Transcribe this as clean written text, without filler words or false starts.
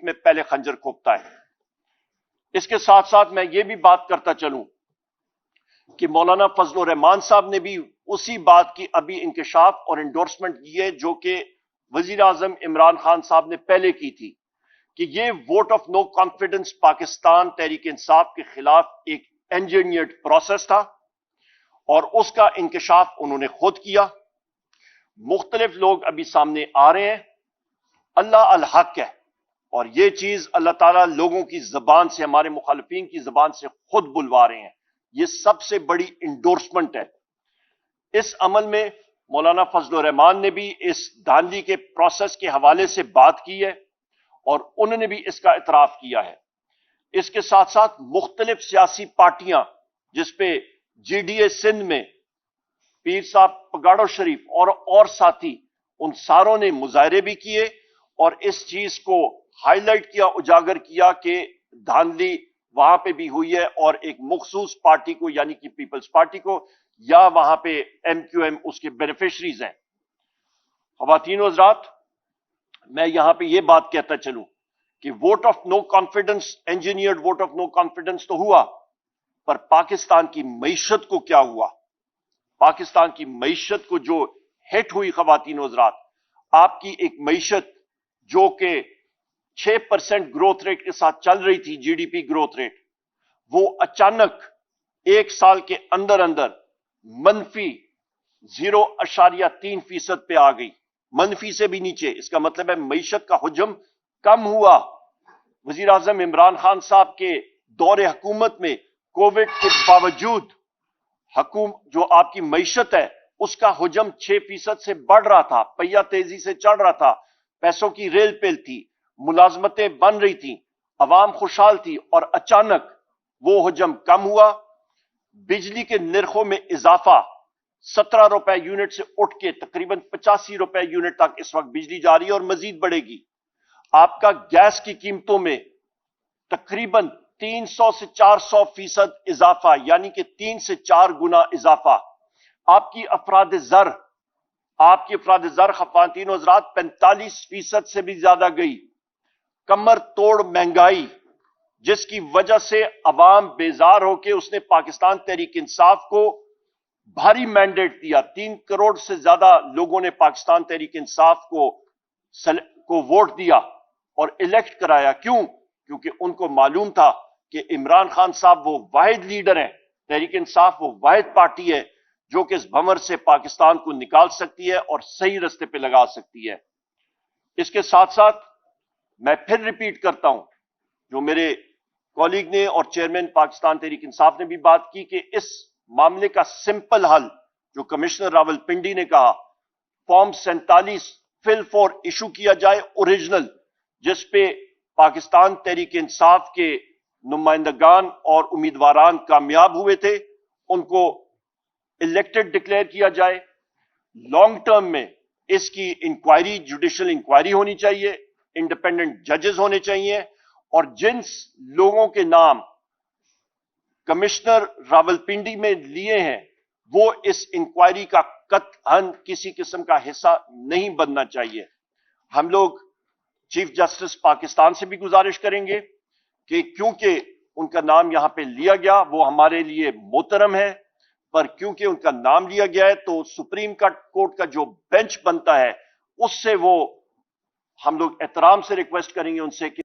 में पहले खंजर खोपता है। इसके साथ साथ मैं ये भी बात करता चलूं कि मौलाना फजलुर रहमान साहब ने भी उसी बात की अभी इंकशाफ और इंडोर्समेंट की है जो कि वजीर आजम इमरान खान साहब ने पहले की थी कि ये vote of no confidence Pakistan Tehreek Insaf के खिलाफ एक इंजीनियर्ड प्रोसेस था और उसका इंकशाफ उन्होंने खुद किया। मुख्तलिफ लोग अभी सामने आ रहे हैं, अल्लाह अल हक है और ये चीज अल्लाह ताला लोगों की जबान से, हमारे मुखालिफिन की जबान से खुद बुलवा रहे हैं। ये सबसे बड़ी इंडोर्समेंट है। इस अमल में मौलाना फजलुर रहमान ने भी इस धांधली के प्रोसेस के हवाले से बात की है और उन्होंने भी इसका इतराफ किया है। इसके साथ साथ मुख्तलिफ सियासी पार्टियां जिसपे जीडीए सिंध में पीर साहब पगाड़ो शरीफ और साथी, उन सारों ने मुजाहरे भी किए और इस चीज को हाईलाइट किया, उजागर किया कि धांधली वहां पे भी हुई है और एक मखसूस पार्टी को यानी कि पीपल्स पार्टी को या वहां पे एमक्यूएम उसके बेनिफिशरीज हैं। ख़वातीन और हज़रात, मैं यहां पे ये बात कहता चलूं कि vote of no confidence, engineered vote of no confidence तो हुआ, पर पाकिस्तान की मईशत को क्या हुआ? पाकिस्तान की मईशत को जो हिट हुई ख़वातीन और हज़रात, आपकी एक मईशत जो कि 6% ग्रोथ रेट के साथ चल रही थी, जीडीपी ग्रोथ रेट, वो अचानक एक साल के अंदर अंदर मनफी 0.3% पे आ गई, मनफी से भी नीचे। इसका मतलब है मईशत का हुजम कम हुआ। वजीर आजम इमरान खान साहब के दौरे हुकूमत में कोविड के बावजूद जो आपकी मईशत है उसका हुजम 6% से बढ़ रहा था, पहिया तेजी से चढ़ रहा था, पैसों की रेल पेल थी, मुलाजमतें बन रही थी, अवाम खुशहाल थी और अचानक वो हुजम कम हुआ। बिजली के निर्खों में इजाफा 17 रुपए यूनिट से उठ के तकरीबन 85 रुपए यूनिट तक इस वक्त बिजली जा रही है और मजीद बढ़ेगी। आपका गैस की कीमतों में तकरीबन 300 से 400% इजाफा, यानी कि 3 से 4 गुना इजाफा। आपकी अफराद ज़र ख़वातीन और हज़रात 45% से भी ज्यादा गई। कमर तोड़ महंगाई जिसकी वजह से अवाम बेजार होकर उसने पाकिस्तान तहरीक इंसाफ को भारी मैंडेट दिया। 3 करोड़ से ज्यादा लोगों ने पाकिस्तान तहरीक इंसाफ को वोट दिया और इलेक्ट कराया। क्यों? क्योंकि उनको मालूम था कि इमरान खान साहब वो वाहिद लीडर हैं, तहरीक इंसाफ वो वाहिद पार्टी है जो कि इस भंवर से पाकिस्तान को निकाल सकती है और सही रास्ते पे लगा सकती है। इसके साथ साथ मैं फिर रिपीट करता हूं, जो मेरे कॉलीग ने और चेयरमैन पाकिस्तान तहरीक इंसाफ ने भी बात की कि इस मामले का सिंपल हल जो कमिश्नर रावलपिंडी ने कहा, फॉर्म 47 फिल फॉर इशू किया जाए ओरिजिनल, जिसपे पाकिस्तान तहरीक इंसाफ के नुमाइंदगान और उम्मीदवारान कामयाब हुए थे, उनको इलेक्टेड डिक्लेयर किया जाए। लॉन्ग टर्म में इसकी इंक्वायरी, जुडिशियल इंक्वायरी होनी चाहिए, इंडिपेंडेंट जजेस होने चाहिए और जिन लोगों के नाम कमिश्नर रावलपिंडी में लिए हैं वो इस इंक्वायरी का कतई किसी किस्म का हिस्सा नहीं बनना चाहिए। हम लोग चीफ जस्टिस पाकिस्तान से भी गुजारिश करेंगे कि क्योंकि उनका नाम यहां पे लिया गया, वो हमारे लिए मोहतरम है, पर क्योंकि उनका नाम लिया गया है तो सुप्रीम कोर्ट का जो बेंच बनता है उससे वो हम लोग एहतराम से रिक्वेस्ट करेंगे उनसे कि